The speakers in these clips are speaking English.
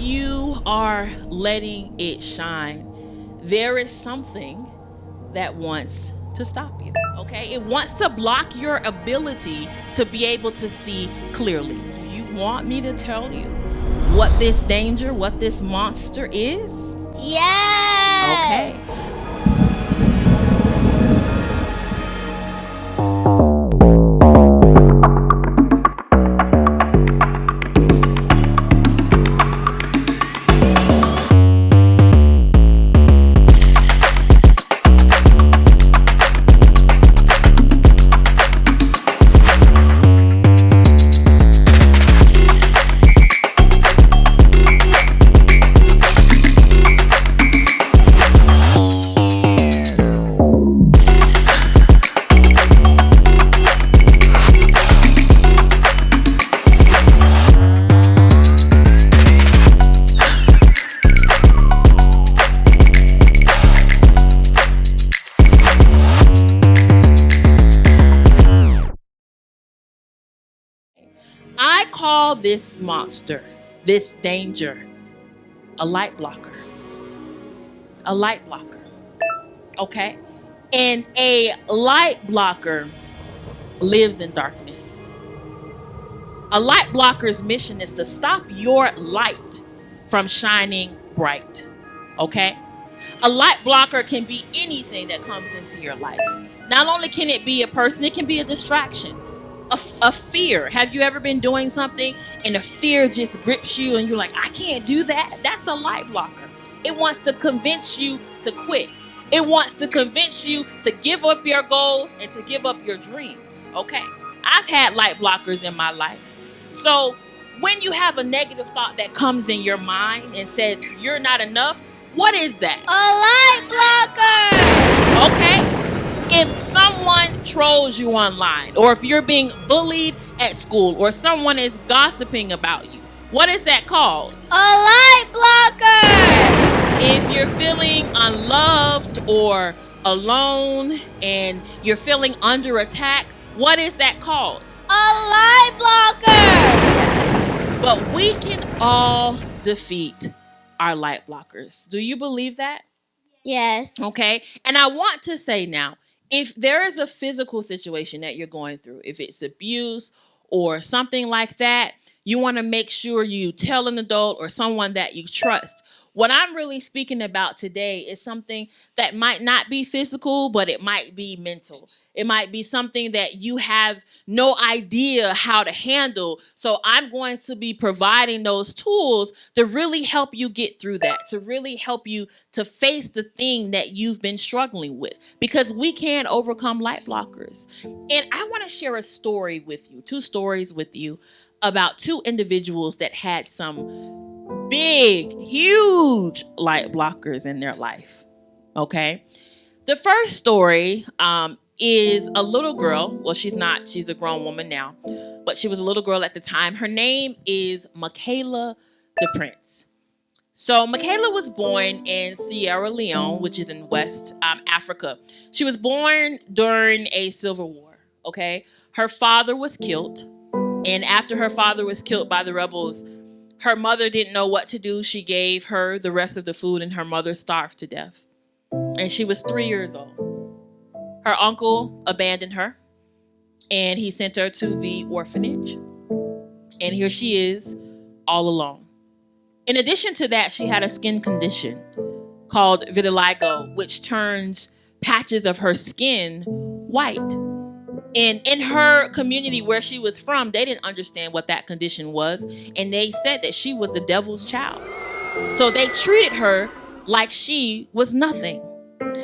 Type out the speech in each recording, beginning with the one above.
you are letting it shine, there is something that wants to stop you, okay? It wants to block your ability to be able to see clearly. Do you want me to tell you what this danger, what this monster is? Yes! Okay. I call this monster, this danger, a light blocker. A light blocker. Okay? And a light blocker lives in darkness. A light blocker's mission is to stop your light from shining bright. Okay? A light blocker can be anything that comes into your life. Not only can it be a person, it can be a distraction. A fear. Have you ever been doing something and a fear just grips you and you're like, I can't do that? That's a light blocker. It wants to convince you to quit. It wants to convince you to give up your goals and to give up your dreams. Okay? I've had light blockers in my life. So when you have a negative thought that comes in your mind and says you're not enough, what is that? A light blocker! Okay? If someone trolls you online, or if you're being bullied at school, or someone is gossiping about you, what is that called? A light blocker! If you're feeling unloved or alone and you're feeling under attack, what is that called? A light blocker! But we can all defeat our light blockers. Do you believe that? Yes. Okay. And I want to say now, if there is a physical situation that you're going through, if it's abuse or something like that, you want to make sure you tell an adult or someone that you trust. What I'm really speaking about today is something that might not be physical, but it might be mental. It might be something that you have no idea how to handle. So I'm going to be providing those tools to really help you get through that, to really help you to face the thing that you've been struggling with, because we can overcome light blockers. And I want to share a story with you, two stories with you about two individuals that had some big, huge light blockers in their life. Okay. The first story is a little girl. Well, she's not. She's a grown woman now. But she was a little girl at the time. Her name is Michaela the Prince. So Michaela was born in Sierra Leone, which is in West Africa. She was born during a civil war. Okay. Her father was killed. And after her father was killed by the rebels, her mother didn't know what to do. She gave her the rest of the food and her mother starved to death. And she was 3 years old. Her uncle abandoned her and he sent her to the orphanage. And here she is all alone. In addition to that, she had a skin condition called vitiligo, which turns patches of her skin white. And in her community where she was from, they didn't understand what that condition was. And they said that she was the devil's child. So they treated her like she was nothing.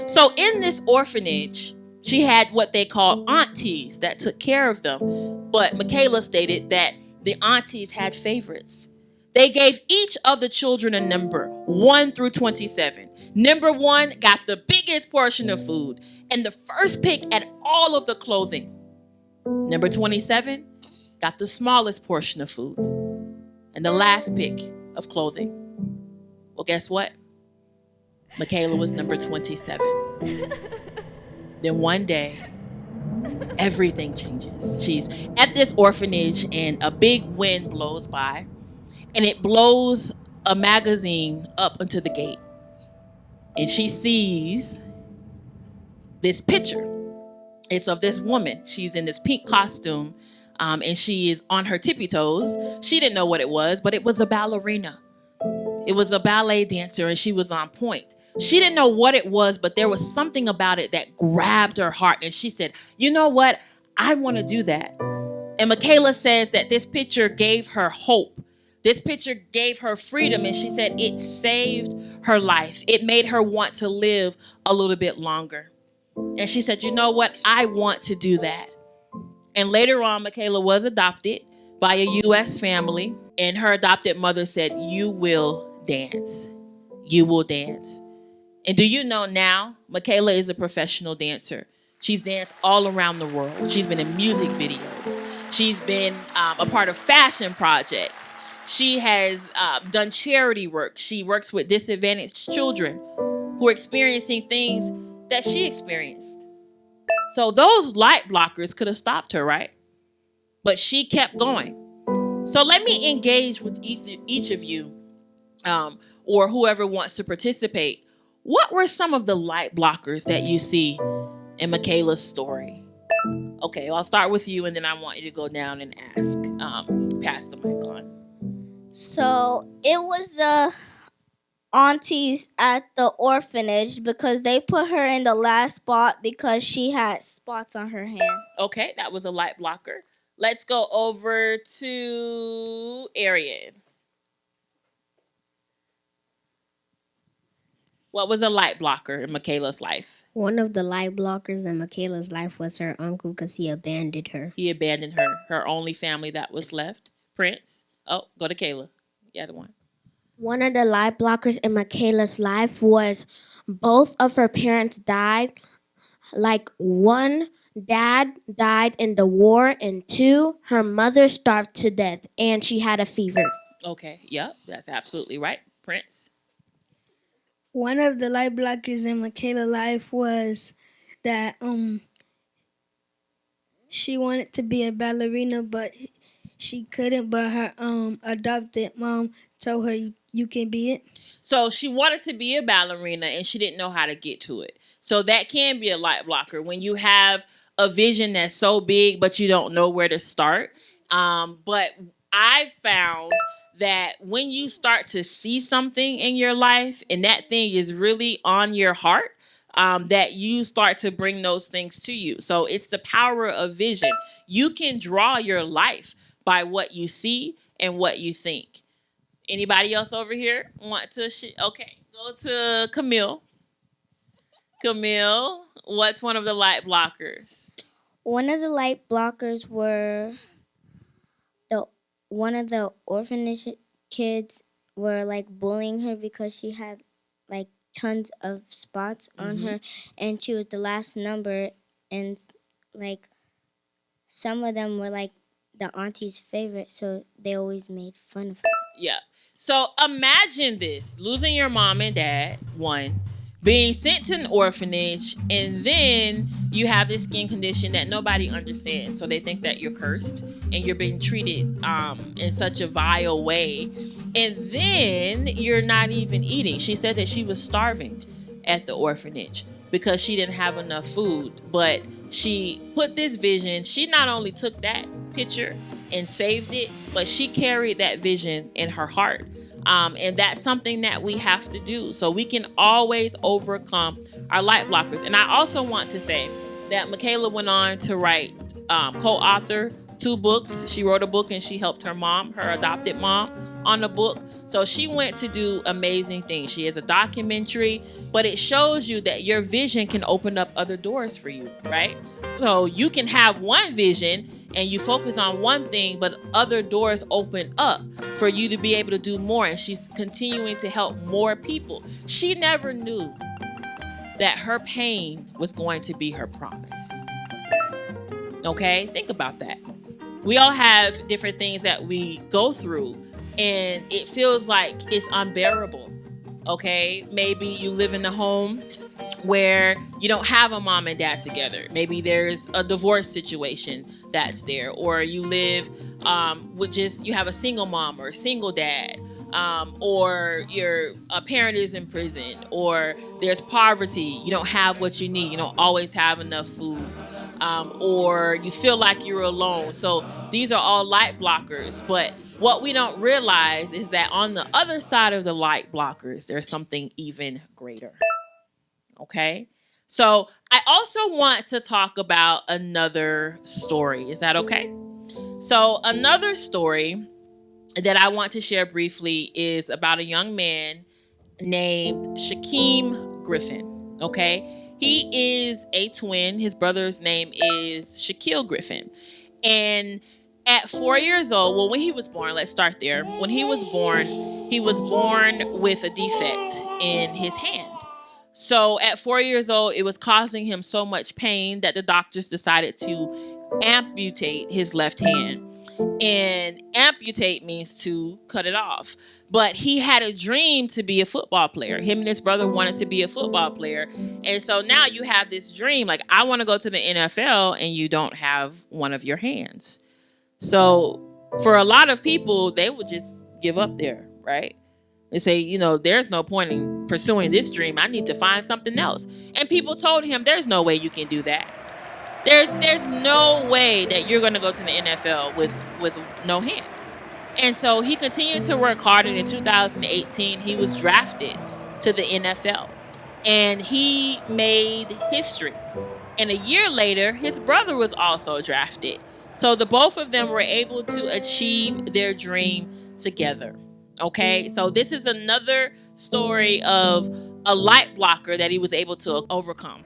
So in this orphanage, she had what they called aunties that took care of them. But Michaela stated that the aunties had favorites. They gave each of the children a number, 1 through 27. Number 1 got the biggest portion of food and the first pick at all of the clothing. Number 27 got the smallest portion of food and the last pick of clothing. Well, guess what? Michaela was number 27. Then one day, everything changes. She's at this orphanage and a big wind blows by and it blows a magazine up into the gate. And she sees this picture. It's of this woman. She's in this pink costume, and she is on her tippy toes. She didn't know what it was, but it was a ballerina. It was a ballet dancer, and she was on point. She didn't know what it was, but there was something about it that grabbed her heart. And she said, you know what? I want to do that. And Michaela says that this picture gave her hope. This picture gave her freedom. And she said it saved her life. It made her want to live a little bit longer. And she said, you know what? I want to do that. And later on, Michaela was adopted by a U.S. family. And her adopted mother said, you will dance. You will dance. And do you know now, Michaela is a professional dancer. She's danced all around the world. She's been in music videos. She's been a part of fashion projects. She has done charity work. She works with disadvantaged children who are experiencing things that she experienced. So those light blockers could have stopped her, right? But she kept going. So let me engage with each of you or whoever wants to participate. What were some of the light blockers that you see in Michaela's story? Okay, I'll start with you, and then I want you to go down and ask. Pass the mic on. So it was the aunties at the orphanage because they put her in the last spot because she had spots on her hand. Okay, that was a light blocker. Let's go over to Arian. What was a light blocker in Michaela's life? One of the light blockers in Michaela's life was her uncle because he abandoned her. He abandoned her only family that was left. Prince. Oh, go to Kayla. The other one. One of the light blockers in Michaela's life was both of her parents died. Like one, dad died in the war, and two, her mother starved to death and she had a fever. Okay, yep, that's absolutely right. Prince. One of the light blockers in Michaela's life was that she wanted to be a ballerina, but she couldn't. But her adopted mom told her, "You can be it." So she wanted to be a ballerina, and she didn't know how to get to it. So that can be a light blocker when you have a vision that's so big, but you don't know where to start. But I've found that when you start to see something in your life and that thing is really on your heart, that you start to bring those things to you. So it's the power of vision. You can draw your life by what you see and what you think. Anybody else over here want to? Okay, go to Camille. Camille, what's one of the light blockers? One of the light blockers were one of the orphanage kids were like bullying her because she had like tons of spots on her, and she was the last number, and like some of them were like the auntie's favorite, so they always made fun of her. Yeah. So imagine this, losing your mom and dad, one, being sent to an orphanage, and then you have this skin condition that nobody understands. So they think that you're cursed and you're being treated in such a vile way. And then you're not even eating. She said that she was starving at the orphanage because she didn't have enough food. But she put this vision. She not only took that picture and saved it, but she carried that vision in her heart. And that's something that we have to do. So we can always overcome our light blockers. And I also want to say that Michaela went on to write, co-author 2 books. She wrote a book and she helped her mom, her adopted mom, on a book. So she went to do amazing things. She has a documentary, but it shows you that your vision can open up other doors for you, right? So you can have one vision and you focus on one thing, but other doors open up for you to be able to do more. And she's continuing to help more people. She never knew that her pain was going to be her promise. Okay? Think about that. We all have different things that we go through, and it feels like it's unbearable. Okay? Maybe you live in a home where you don't have a mom and dad together. Maybe there's a divorce situation that's there, or you live with just, you have a single mom or a single dad. or a parent is in prison, or there's poverty, you don't have what you need, you don't always have enough food, or you feel like you're alone. So these are all light blockers. But what we don't realize is that on the other side of the light blockers, there's something even greater. Okay? So I also want to talk about another story. Is that okay? So another story that I want to share briefly is about a young man named Shaquem Griffin. Okay? He is a twin. His brother's name is Shaquille Griffin. And at 4 years old, well, when he was born, let's start there. When he was born with a defect in his hand. So at 4 years old, it was causing him so much pain that the doctors decided to amputate his left hand. And amputate means to cut it off. But he had a dream to be a football player. Him and his brother wanted to be a football player. And so now you have this dream, like, I want to go to the NFL, and you don't have one of your hands. So for a lot of people, they would just give up there, right? They say, there's no point in pursuing this dream. I need to find something else. And people told him, there's no way you can do that. There's no way that you're going to go to the NFL with no hand. And so he continued to work hard, and in 2018, he was drafted to the NFL. And he made history. And a year later, his brother was also drafted. So the both of them were able to achieve their dream together. Okay, so this is another story of a light blocker that he was able to overcome.